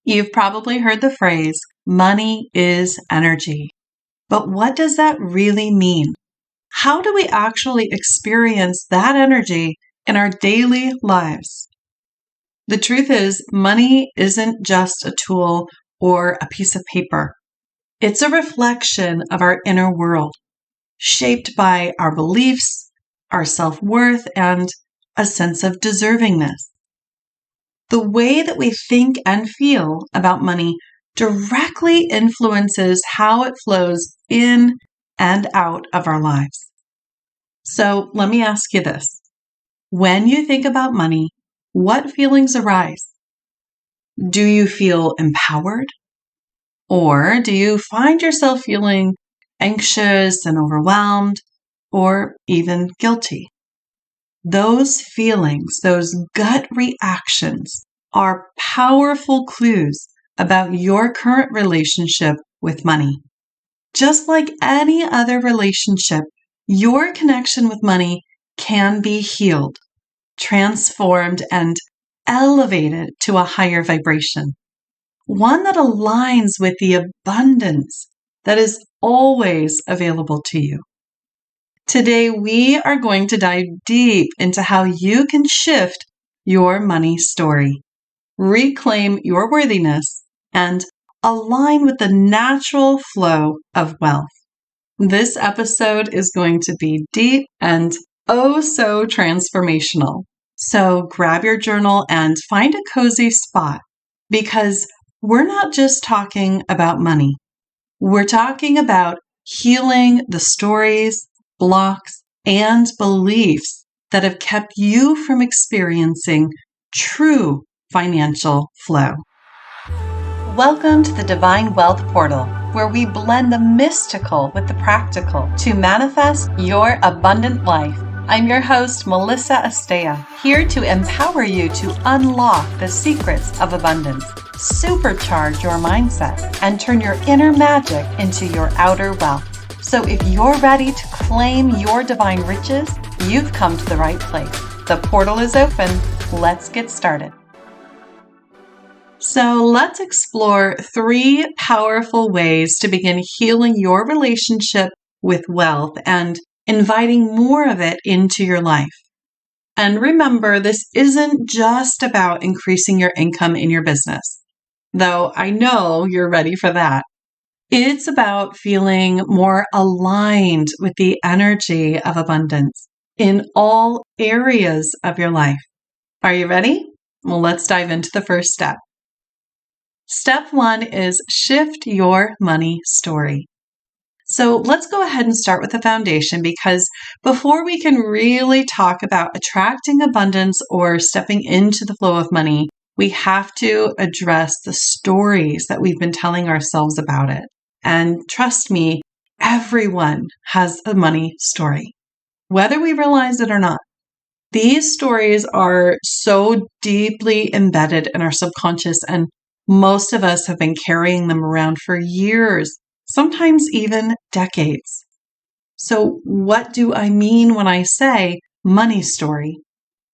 You've probably heard the phrase, money is energy. But what does that really mean? How do we actually experience that energy in our daily lives? The truth is, money isn't just a tool or a piece of paper. It's a reflection of our inner world, shaped by our beliefs, our self-worth, and a sense of deservingness. The way that we think and feel about money directly influences how it flows in and out of our lives. So let me ask you this. When you think about money, what feelings arise? Do you feel empowered? Or do you find yourself feeling anxious and overwhelmed, or even guilty? Those feelings, those gut reactions, are powerful clues about your current relationship with money. Just like any other relationship, your connection with money can be healed, transformed, and elevated to a higher vibration, one that aligns with the abundance that is always available to you. Today, we are going to dive deep into how you can shift your money story, reclaim your worthiness, and align with the natural flow of wealth. This episode is going to be deep and oh so transformational. So grab your journal and find a cozy spot, because we're not just talking about money. We're talking about healing the stories, blocks, and beliefs that have kept you from experiencing true financial flow. Welcome to the Divine Wealth Portal, where we blend the mystical with the practical to manifest your abundant life. I'm your host, Melissa Astea, here to empower you to unlock the secrets of abundance, supercharge your mindset, and turn your inner magic into your outer wealth. So if you're ready to claim your divine riches, you've come to the right place. The portal is open. Let's get started. So let's explore 3 powerful ways to begin healing your relationship with wealth and inviting more of it into your life. And remember, this isn't just about increasing your income in your business, though I know you're ready for that. It's about feeling more aligned with the energy of abundance in all areas of your life. Are you ready? Well, let's dive into the first step. Step 1 is shift your money story. So let's go ahead and start with the foundation, because before we can really talk about attracting abundance or stepping into the flow of money, we have to address the stories that we've been telling ourselves about it. And trust me, everyone has a money story, whether we realize it or not. These stories are so deeply embedded in our subconscious, and most of us have been carrying them around for years, sometimes even decades. So what do I mean when I say money story?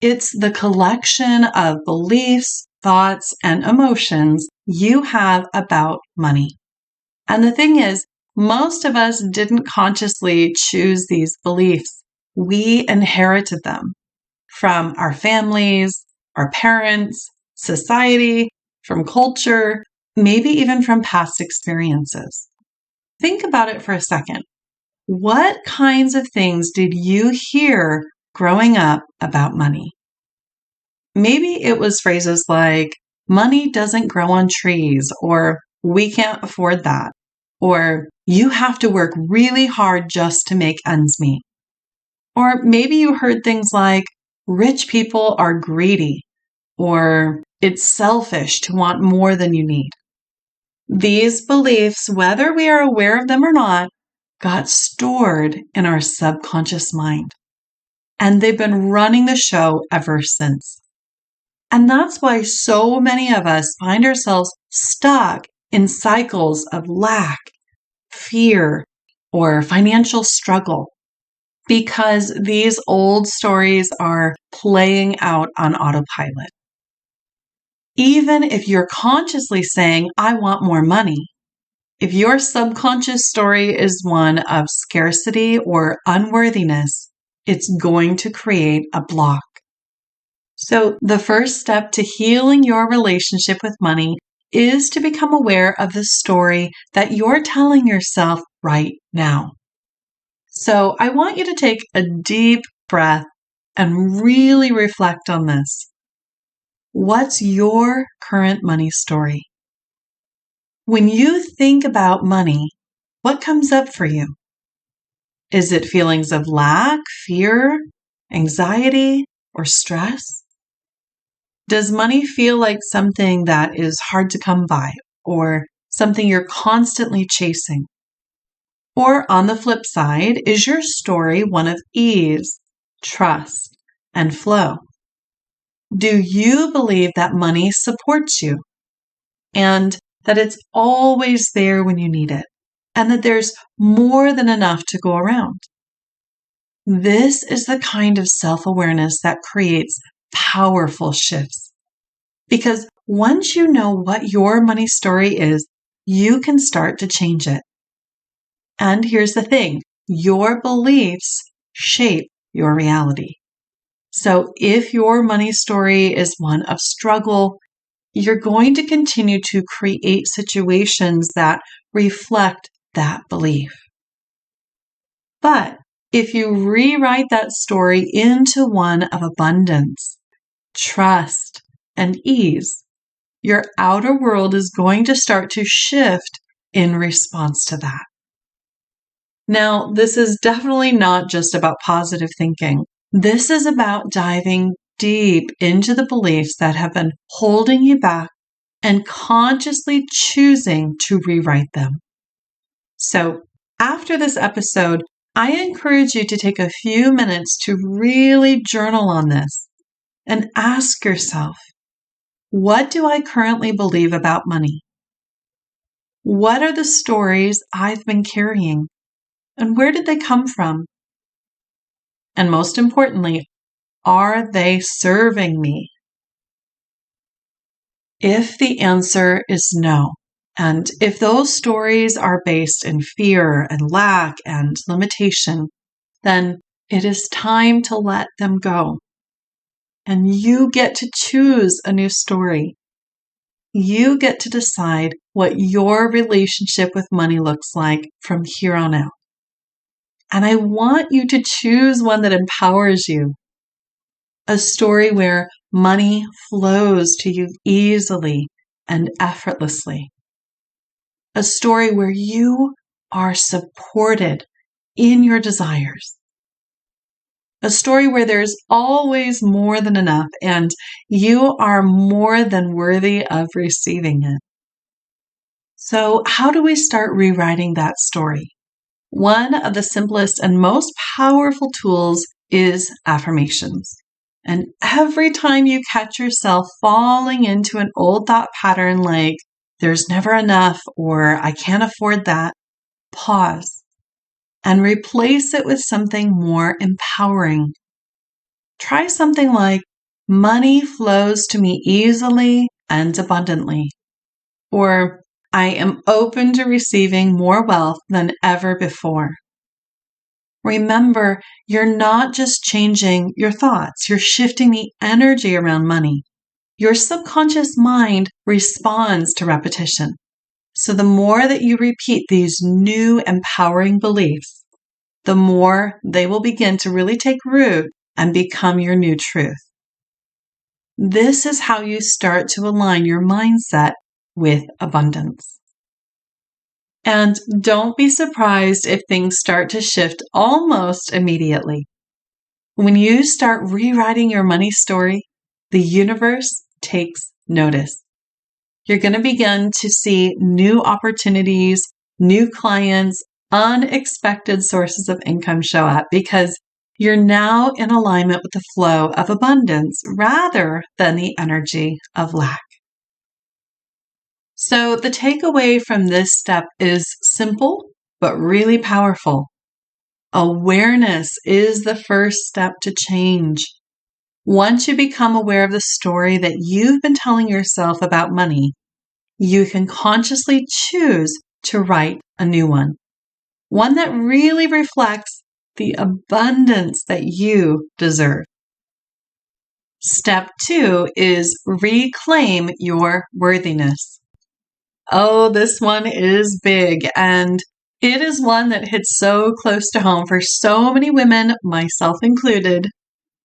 It's the collection of beliefs, thoughts, and emotions you have about money. And the thing is, most of us didn't consciously choose these beliefs. We inherited them from our families, our parents, society, from culture, maybe even from past experiences. Think about it for a second. What kinds of things did you hear growing up about money? Maybe it was phrases like, money doesn't grow on trees, or we can't afford that, or you have to work really hard just to make ends meet. Or maybe you heard things like, rich people are greedy, or it's selfish to want more than you need. These beliefs, whether we are aware of them or not, got stored in our subconscious mind. And they've been running the show ever since. And that's why so many of us find ourselves stuck in cycles of lack, fear, or financial struggle, because these old stories are playing out on autopilot. Even if you're consciously saying, I want more money, if your subconscious story is one of scarcity or unworthiness, it's going to create a block. So the first step to healing your relationship with money is to become aware of the story that you're telling yourself right now. So I want you to take a deep breath and really reflect on this. What's your current money story? When you think about money, what comes up for you? Is it feelings of lack, fear, anxiety, or stress? Does money feel like something that is hard to come by or something you're constantly chasing? Or on the flip side, is your story one of ease, trust, and flow? Do you believe that money supports you and that it's always there when you need it and that there's more than enough to go around? This is the kind of self-awareness that creates powerful shifts. Because once you know what your money story is, you can start to change it. And here's the thing, your beliefs shape your reality. So if your money story is one of struggle, you're going to continue to create situations that reflect that belief. But if you rewrite that story into one of abundance, trust, and ease, your outer world is going to start to shift in response to that. Now, this is definitely not just about positive thinking. This is about diving deep into the beliefs that have been holding you back and consciously choosing to rewrite them. So, after this episode, I encourage you to take a few minutes to really journal on this and ask yourself, what do I currently believe about money? What are the stories I've been carrying? And where did they come from? And most importantly, are they serving me? If the answer is no, and if those stories are based in fear and lack and limitation, then it is time to let them go. And you get to choose a new story. You get to decide what your relationship with money looks like from here on out. And I want you to choose one that empowers you. A story where money flows to you easily and effortlessly. A story where you are supported in your desires. A story where there's always more than enough and you are more than worthy of receiving it. So, how do we start rewriting that story? One of the simplest and most powerful tools is affirmations. And every time you catch yourself falling into an old thought pattern like, there's never enough or I can't afford that, pause and replace it with something more empowering. Try something like, money flows to me easily and abundantly. Or, I am open to receiving more wealth than ever before. Remember, you're not just changing your thoughts, you're shifting the energy around money. Your subconscious mind responds to repetition. So the more that you repeat these new empowering beliefs, the more they will begin to really take root and become your new truth. This is how you start to align your mindset with abundance. And don't be surprised if things start to shift almost immediately. When you start rewriting your money story, the universe takes notice. You're going to begin to see new opportunities, new clients, unexpected sources of income show up because you're now in alignment with the flow of abundance rather than the energy of lack. So the takeaway from this step is simple, but really powerful. Awareness is the first step to change. Once you become aware of the story that you've been telling yourself about money, you can consciously choose to write a new one that really reflects the abundance that you deserve. Step 2 is reclaim your worthiness. Oh, this one is big, and it is one that hits so close to home for so many women, myself included,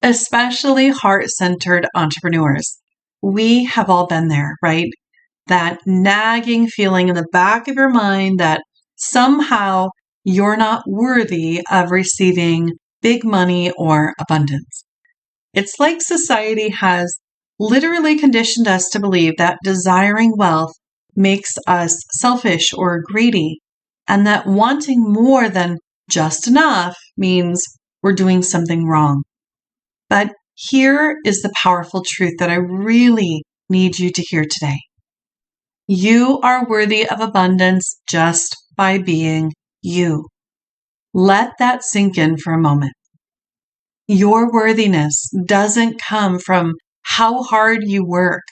especially heart-centered entrepreneurs. We have all been there, right? That nagging feeling in the back of your mind that somehow you're not worthy of receiving big money or abundance. It's like society has literally conditioned us to believe that desiring wealth makes us selfish or greedy, and that wanting more than just enough means we're doing something wrong. But here is the powerful truth that I really need you to hear today. You are worthy of abundance just by being you. Let that sink in for a moment. Your worthiness doesn't come from how hard you work,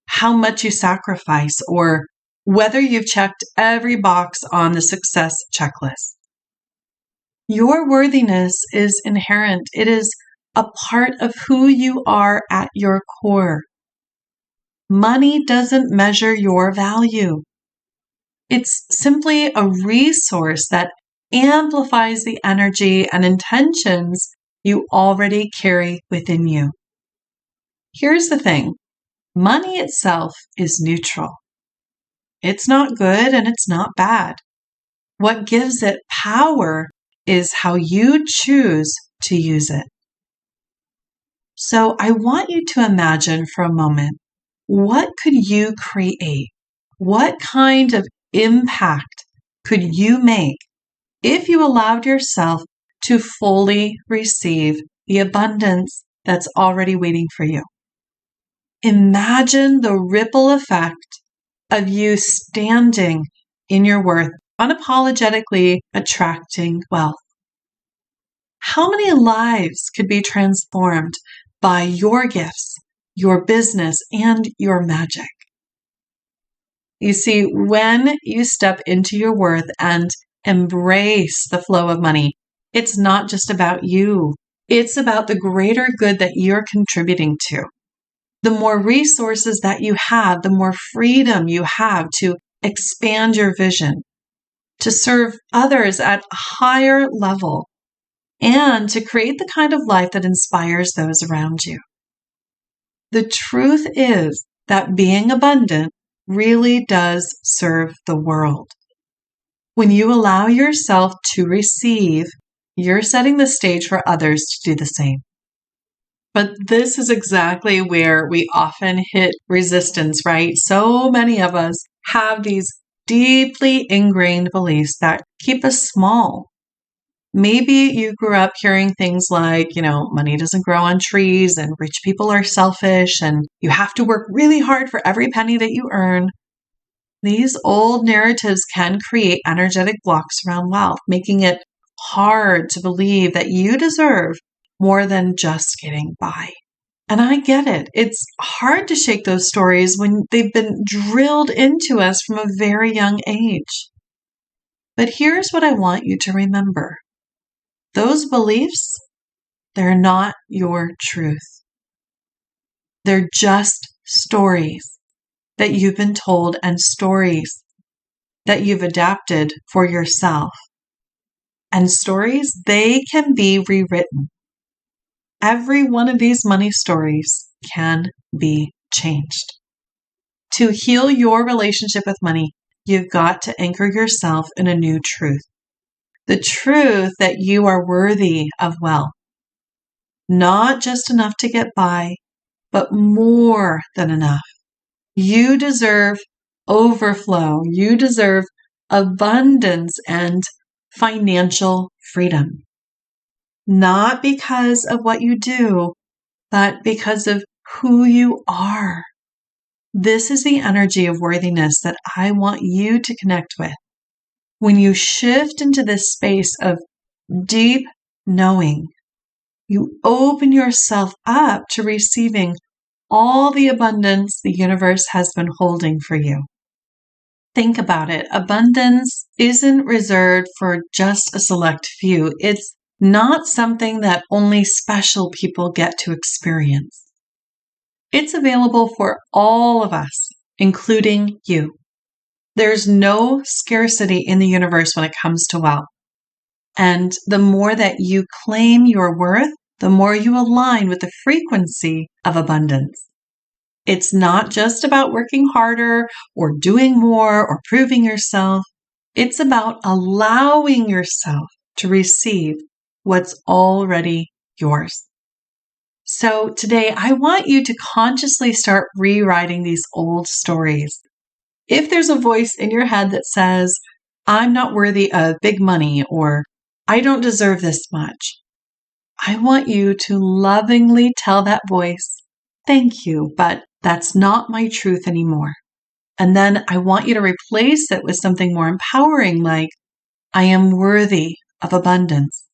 how much you sacrifice, or whether you've checked every box on the success checklist. Your worthiness is inherent. It is a part of who you are at your core. Money doesn't measure your value. It's simply a resource that amplifies the energy and intentions you already carry within you. Here's the thing. Money itself is neutral. It's not good and it's not bad. What gives it power is how you choose to use it. So I want you to imagine for a moment, what could you create? What kind of impact could you make if you allowed yourself to fully receive the abundance that's already waiting for you? Imagine the ripple effect of you standing in your worth, unapologetically attracting wealth. How many lives could be transformed by your gifts, your business, and your magic? You see, when you step into your worth and embrace the flow of money, it's not just about you. It's about the greater good that you're contributing to. The more resources that you have, the more freedom you have to expand your vision, to serve others at a higher level, and to create the kind of life that inspires those around you. The truth is that being abundant really does serve the world. When you allow yourself to receive, you're setting the stage for others to do the same. But this is exactly where we often hit resistance, right? So many of us have these deeply ingrained beliefs that keep us small. Maybe you grew up hearing things like, money doesn't grow on trees and rich people are selfish and you have to work really hard for every penny that you earn. These old narratives can create energetic blocks around wealth, making it hard to believe that you deserve more than just getting by. And I get it. It's hard to shake those stories when they've been drilled into us from a very young age. But here's what I want you to remember. Those beliefs, they're not your truth. They're just stories that you've been told and stories that you've adapted for yourself. And stories, they can be rewritten. Every one of these money stories can be changed. To heal your relationship with money, you've got to anchor yourself in a new truth. The truth that you are worthy of wealth. Not just enough to get by, but more than enough. You deserve overflow. You deserve abundance and financial freedom. Not because of what you do, but because of who you are. This is the energy of worthiness that I want you to connect with. When you shift into this space of deep knowing, you open yourself up to receiving all the abundance the universe has been holding for you. Think about it. Abundance isn't reserved for just a select few. It's not something that only special people get to experience. It's available for all of us, including you. There's no scarcity in the universe when it comes to wealth. And the more that you claim your worth, the more you align with the frequency of abundance. It's not just about working harder or doing more or proving yourself. It's about allowing yourself to receive what's already yours. So today, I want you to consciously start rewriting these old stories. If there's a voice in your head that says, I'm not worthy of big money, or I don't deserve this much, I want you to lovingly tell that voice, thank you, but that's not my truth anymore. And then I want you to replace it with something more empowering, like, I am worthy of abundance,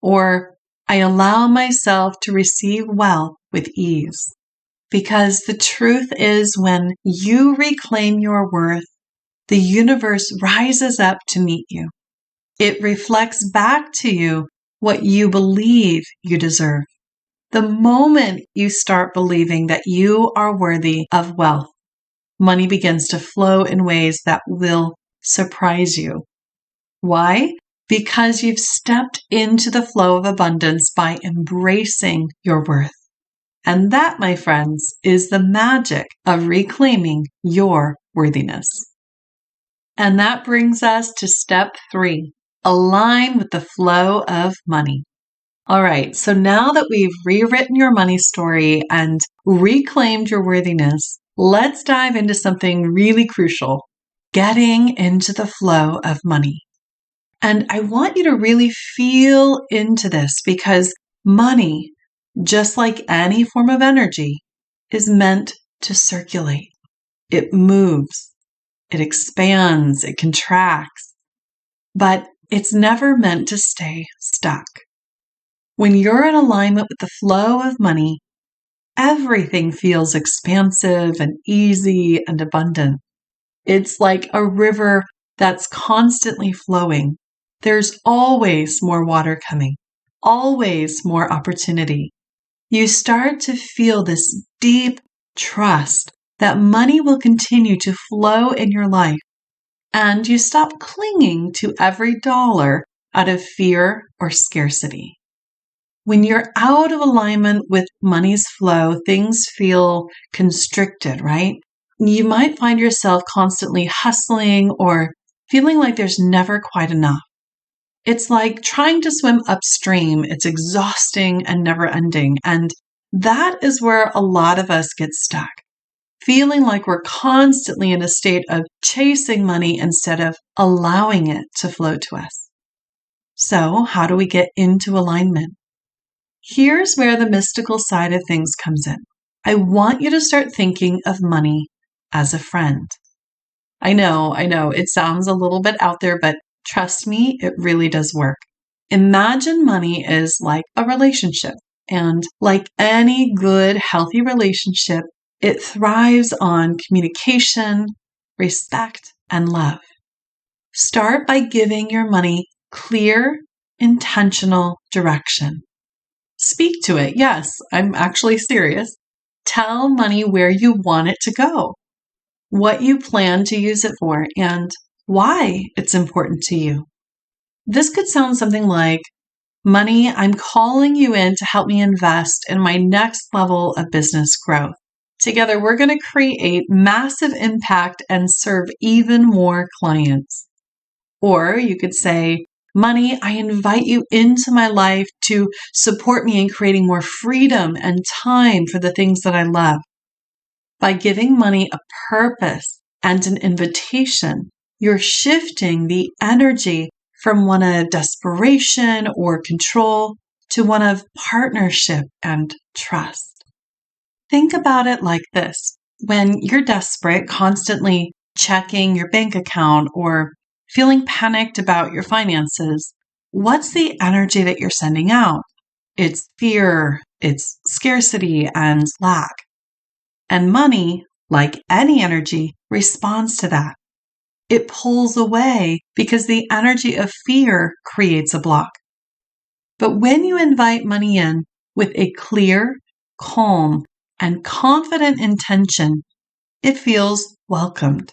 or I allow myself to receive wealth with ease. Because the truth is, when you reclaim your worth, the universe rises up to meet you. It reflects back to you what you believe you deserve. The moment you start believing that you are worthy of wealth, money begins to flow in ways that will surprise you. Why? Because you've stepped into the flow of abundance by embracing your worth. And that, my friends, is the magic of reclaiming your worthiness. And that brings us to step 3, align with the flow of money. All right, so now that we've rewritten your money story and reclaimed your worthiness, let's dive into something really crucial, getting into the flow of money. And I want you to really feel into this, because money, just like any form of energy, is meant to circulate. It moves, it expands, it contracts, but it's never meant to stay stuck. When you're in alignment with the flow of money, everything feels expansive and easy and abundant. It's like a river that's constantly flowing. There's always more water coming, always more opportunity. You start to feel this deep trust that money will continue to flow in your life, and you stop clinging to every dollar out of fear or scarcity. When you're out of alignment with money's flow, things feel constricted, right? You might find yourself constantly hustling or feeling like there's never quite enough. It's like trying to swim upstream. It's exhausting and never ending. And that is where a lot of us get stuck, feeling like we're constantly in a state of chasing money instead of allowing it to flow to us. So, how do we get into alignment? Here's where the mystical side of things comes in. I want you to start thinking of money as a friend. I know, it sounds a little bit out there, but trust me, it really does work. Imagine money is like a relationship, and like any good, healthy relationship, it thrives on communication, respect, and love. Start by giving your money clear, intentional direction. Speak to it. Yes, I'm actually serious. Tell money where you want it to go, what you plan to use it for, and why it's important to you. This could sound something like, money, I'm calling you in to help me invest in my next level of business growth. Together, we're going to create massive impact and serve even more clients. Or you could say, money, I invite you into my life to support me in creating more freedom and time for the things that I love. By giving money a purpose and an invitation, you're shifting the energy from one of desperation or control to one of partnership and trust. Think about it like this. When you're desperate, constantly checking your bank account or feeling panicked about your finances, what's the energy that you're sending out? It's fear, it's scarcity and lack. And money, like any energy, responds to that. It pulls away because the energy of fear creates a block. But when you invite money in with a clear, calm, and confident intention, it feels welcomed.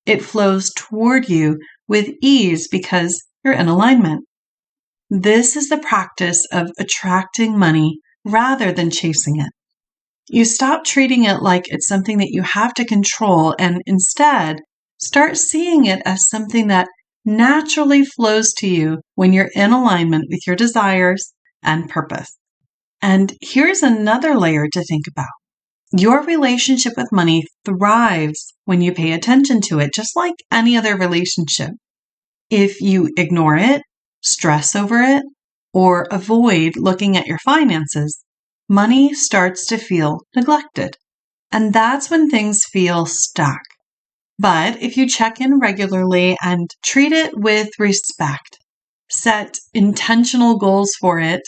It flows toward you with ease because you're in alignment. This is the practice of attracting money rather than chasing it. You stop treating it like it's something that you have to control and instead start seeing it as something that naturally flows to you when you're in alignment with your desires and purpose. And here's another layer to think about. Your relationship with money thrives when you pay attention to it, just like any other relationship. If you ignore it, stress over it, or avoid looking at your finances, money starts to feel neglected. And that's when things feel stuck. But if you check in regularly and treat it with respect, set intentional goals for it,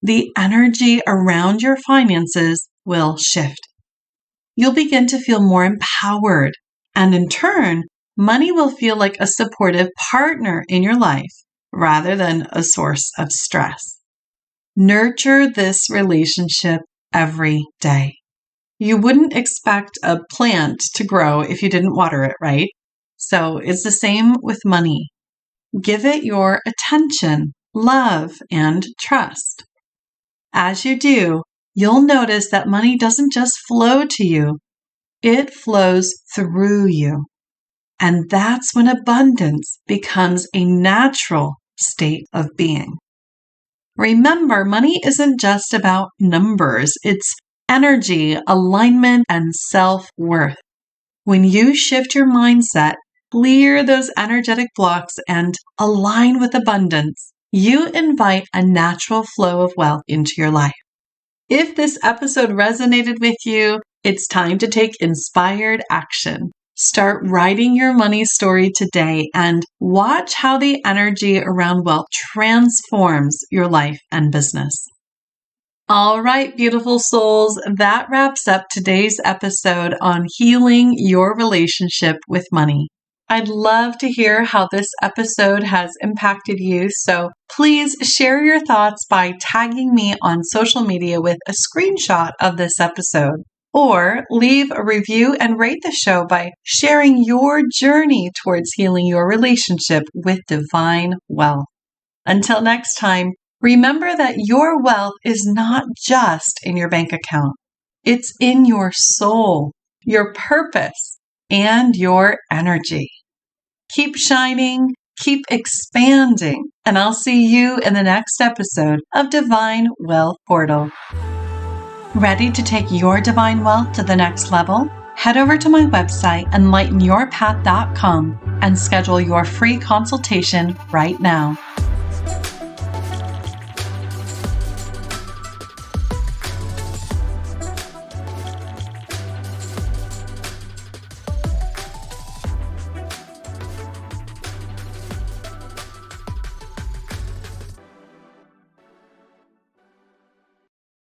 the energy around your finances will shift. You'll begin to feel more empowered, and in turn, money will feel like a supportive partner in your life rather than a source of stress. Nurture this relationship every day. You wouldn't expect a plant to grow if you didn't water it, right? So it's the same with money. Give it your attention, love, and trust. As you do, you'll notice that money doesn't just flow to you, it flows through you. And that's when abundance becomes a natural state of being. Remember, money isn't just about numbers. It's energy, alignment, and self-worth. When you shift your mindset, clear those energetic blocks, and align with abundance, you invite a natural flow of wealth into your life. If this episode resonated with you, it's time to take inspired action. Start writing your money story today and watch how the energy around wealth transforms your life and business. All right, beautiful souls, that wraps up today's episode on healing your relationship with money. I'd love to hear how this episode has impacted you, so please share your thoughts by tagging me on social media with a screenshot of this episode. Or leave a review and rate the show by sharing your journey towards healing your relationship with divine wealth. Until next time, remember that your wealth is not just in your bank account. It's in your soul, your purpose, and your energy. Keep shining, keep expanding, and I'll see you in the next episode of Divine Wealth Portal. Ready to take your divine wealth to the next level? Head over to my website, enlightenyourpath.com, and schedule your free consultation right now.